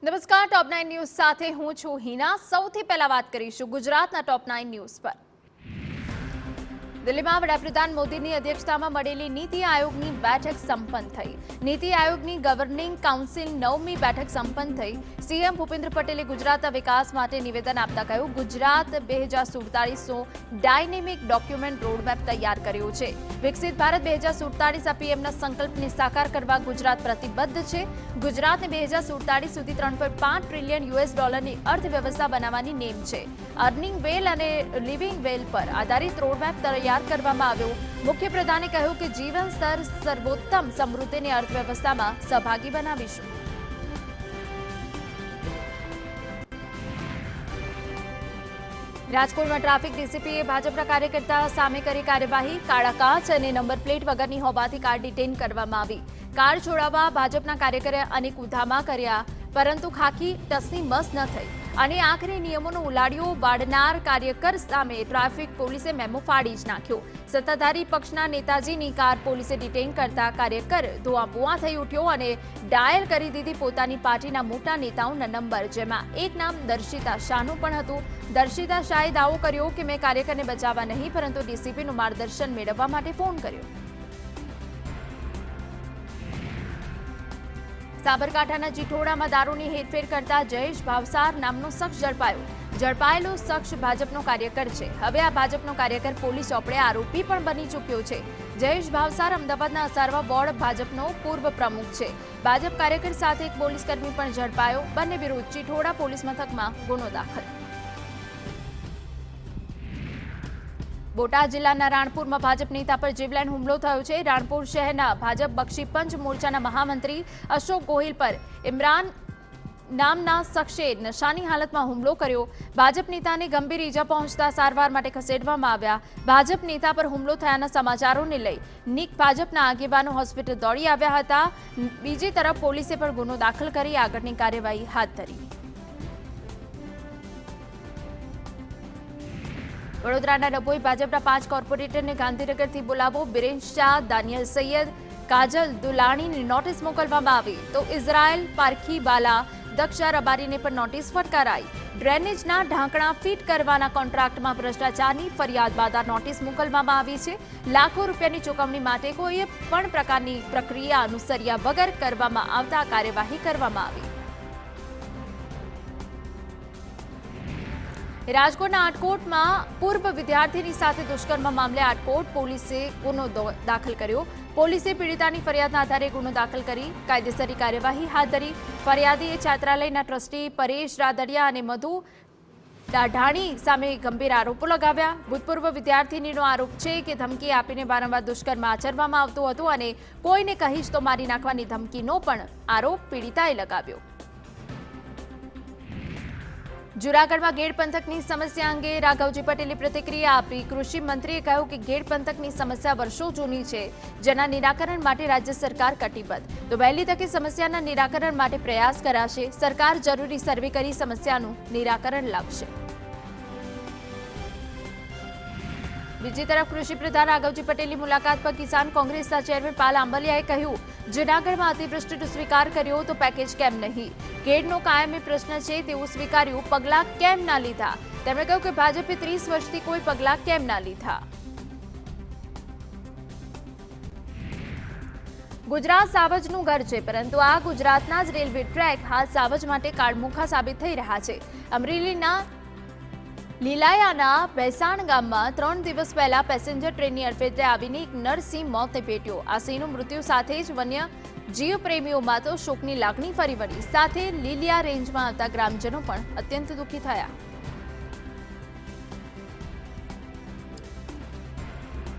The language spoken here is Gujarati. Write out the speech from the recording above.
નમસ્કાર, ટોપ 9 ન્યૂઝ સાથે હું છું હિના। સૌથી પહેલા વાત કરીશું ગુજરાતના ટોપ 9 ન્યૂઝ પર। દિલ્હીમાં વડાપ્રધાન મોદીની અધ્યક્ષતામાં મળેલી નીતિ આયોગની બેઠક સંપન્ન થઈ। નીતિ આયોગની ગવર્નિંગ કાઉન્સિલ 9મી બેઠક સંપન્ન થઈ। સીએમ ભૂપેન્દ્ર પટેલે ગુજરાતના વિકાસ માટે નિવેદન આપતા કહ્યું, ગુજરાત 2047નો ડાયનેમિક ડોક્યુમેન્ટ રોડમેપ તૈયાર કર્યો છે। વિકસિત ભારત 2047 પીએમના સંકલ્પને સાકાર કરવા ગુજરાત પ્રતિબદ્ધ છે। ગુજરાતને 2047 સુધી $3.5 ટ્રિલિયન ની અર્થવ્યવસ્થા બનાવવાની નેમ છે। અર્નિંગ વેલ અને લિવિંગ વેલ પર આધારિત રોડમેપ તૈયાર કરવામાં આવ્યો। મુખ્યપ્રધાને કહ્યું કે જીવન સ્તર સર્વોત્તમ સમૃદ્ધિની અર્થવ્યવસ્થામાં સહભાગી બનાવીશું। રાજકોટમાં ટ્રાફિક ડીસીપીએ ભાજપના કાર્યકર્તા સામે કરી કાર્યવાહી। કાળા કાચ અને નંબર પ્લેટ વગરની હોવાથી કાર ડિટેઇન કરવામાં આવી। કાર છોડાવવા ભાજપના કાર્યકરે અનેક ઉધામા કર્યા, પરંતુ ખાખી ટસની મસ ન થઈ અને આખરે નિયમોનો ઉલાળ્યો વાળનાર કાર્યકર સામે ટ્રાફિક પોલીસે મેમો ફાડી જ નાખ્યો। સત્તાધારી પક્ષના નેતાજીની કાર પોલીસે ડિટેઇન કરતા કાર્યકર ધોઆપુઆ થઈ ઉઠ્યો અને ડાયલ કરી દીધી પોતાની પાર્ટીના મોટા નેતાઓના નંબર, જેમાં એક નામ દર્શિતા શાહનું પણ હતું। દર્શિતા શાહે દાવો કર્યો કે મેં કાર્યકરને બચાવવા નહીં, પરંતુ ડીસીપીનું માર્ગદર્શન મેળવવા માટે ફોન કર્યો। સાબરકાંઠાના ચિઠોડામાં દારૂની હેરફેર કરતા જયેશ ભાવસાર નામનો શખ્સ ઝડપાયેલો શખ્સ ભાજપનો કાર્યકર છે। હવે આ ભાજપનો કાર્યકર પોલીસ ચોપડે આરોપી પણ બની ચૂક્યો છે। જયેશ ભાવસાર અમદાવાદના અસારવા વોર્ડ ભાજપનો પૂર્વ પ્રમુખ છે। ભાજપ કાર્યકર સાથે એક પોલીસકર્મી પણ ઝડપાયો। બંને વિરુદ્ધ ચિઠોડા પોલીસ મથકમાં ગુનો દાખલ। બોટાદ જિલ્લાના રાણપુરમાં ભાજપ નેતા પર જીવલેણ હુમલો થયો છે। રાણપુર શહેરના ભાજપ બક્ષી પંચ મોરચાના મહામંત્રી અશોક ગોહિલ પર ઇમરાન નામના શખ્સે નશાની હાલતમાં હુમલો કર્યો। ભાજપ નેતાને ગંભીર ઈજા પહોંચતા સારવાર માટે ખસેડવામાં આવ્યા। ભાજપ નેતા પર હુમલો થયાના સમાચારોને લઈ ભાજપના આગેવાનો હોસ્પિટલ દોડી આવ્યા હતા। બીજી તરફ પોલીસે પણ ગુનો દાખલ કરી આગળની કાર્યવાહી હાથ ધરી। વડોદરાના ડભોઈ ભાજપના 5 કોર્પોરેટરને ગાંધીનગરથી બોલાવો। બિરેન શાહ, દાનિયલ સૈયદ, કાજલ દુલાણીની નોટિસ મોકલવામાં આવી, તો ઇઝરાયલ પારખીવાલા, દક્ષા રબારીને પણ નોટિસ ફટકારાઈ। ડ્રેનેજના ઢાંકણા ફિટ કરવાના કોન્ટ્રાક્ટમાં ભ્રષ્ટાચારની ફરિયાદ બાદ આ નોટિસ મોકલવામાં આવી છે। લાખો રૂપિયાની ચૂકવણી માટે કોઈ પણ પ્રકારની પ્રક્રિયા અનુસર્યા વગર કરવામાં આવતા કાર્યવાહી કરવામાં આવી। રાજકોટના આટકોટમાં પૂર્વ વિદ્યાર્થીની સાથે દુષ્કર્મ મામલે આટકોટ પોલીસે ગુનો દાખલ કર્યો। પોલીસે પીડિતાની ફરિયાદના આધારે ગુનો દાખલ કરી કાયદેસરની કાર્યવાહી હાથ ધરી। ફરિયાદીએ છાત્રાલયના ટ્રસ્ટી પરેશ રાદડિયા અને મધુ દાઢાણી સામે ગંભીર આરોપો લગાવ્યા। ભૂતપૂર્વ વિદ્યાર્થીનીનો આરોપ છે કે ધમકી આપીને વારંવાર દુષ્કર્મ આચરવામાં આવતું હતું અને કોઈને કહીશ તો મારી નાખવાની ધમકીનો પણ આરોપ પીડિતાએ લગાવ્યો। જૂનાગઢમાં ગેડ પંથકની સમસ્યા અંગે રાઘવજી પટેલે પ્રતિક્રિયા આપી। કૃષિ મંત્રીએ કહ્યું કે ગેડ પંથકની સમસ્યા વર્ષો જૂની છે, જેના નિરાકરણ માટે રાજ્ય સરકાર કટિબદ્ધ, તો વહેલી તકે સમસ્યાના નિરાકરણ માટે પ્રયાસ કરાશે। સરકાર જરૂરી સર્વે કરી સમસ્યાનું નિરાકરણ લાવશે। બીજી તરફ કૃષિ પ્રધાન રાઘવજી પટેલની મુલાકાત પર કિસાન કોંગ્રેસના ચેરમેન પાલ આંબલિયાએ કહ્યું, જૂનાગઢમાં અતિવૃષ્ટિનો સ્વીકાર કર્યો તો પેકેજ કેમ નહીં? ગેડનો કાયમી પ્રશ્ન છે તેવું સ્વીકાર્યું, પગલાં કેમ ના લીધા? તેમણે કહ્યું કે ભાજપે 30 વર્ષથી કોઈ પગલાં કેમ ના લીધા? ગુજરાત સાવજનું ઘર છે, પરંતુ આ ગુજરાતના જ રેલવે ટ્રેક હાલ સાવજ માટે કાળમુખા સાબિત થઈ રહ્યા છે। અમરેલીના લીલાયાના ભેસાણ ગામમાં 3 દિવસ પહેલા પેસેન્જર ટ્રેનની અડફેટે આવીને એક નરસિંહ મોતે ભેટ્યો। આ સિંહનું મૃત્યુ સાથે જ વન્ય જીવ પ્રેમીઓમાં તો શોકની લાગણી ફરી વળી, સાથે લીલિયા રેન્જમાં આવતા ગ્રામજનો પણ અત્યંત દુઃખી થયા।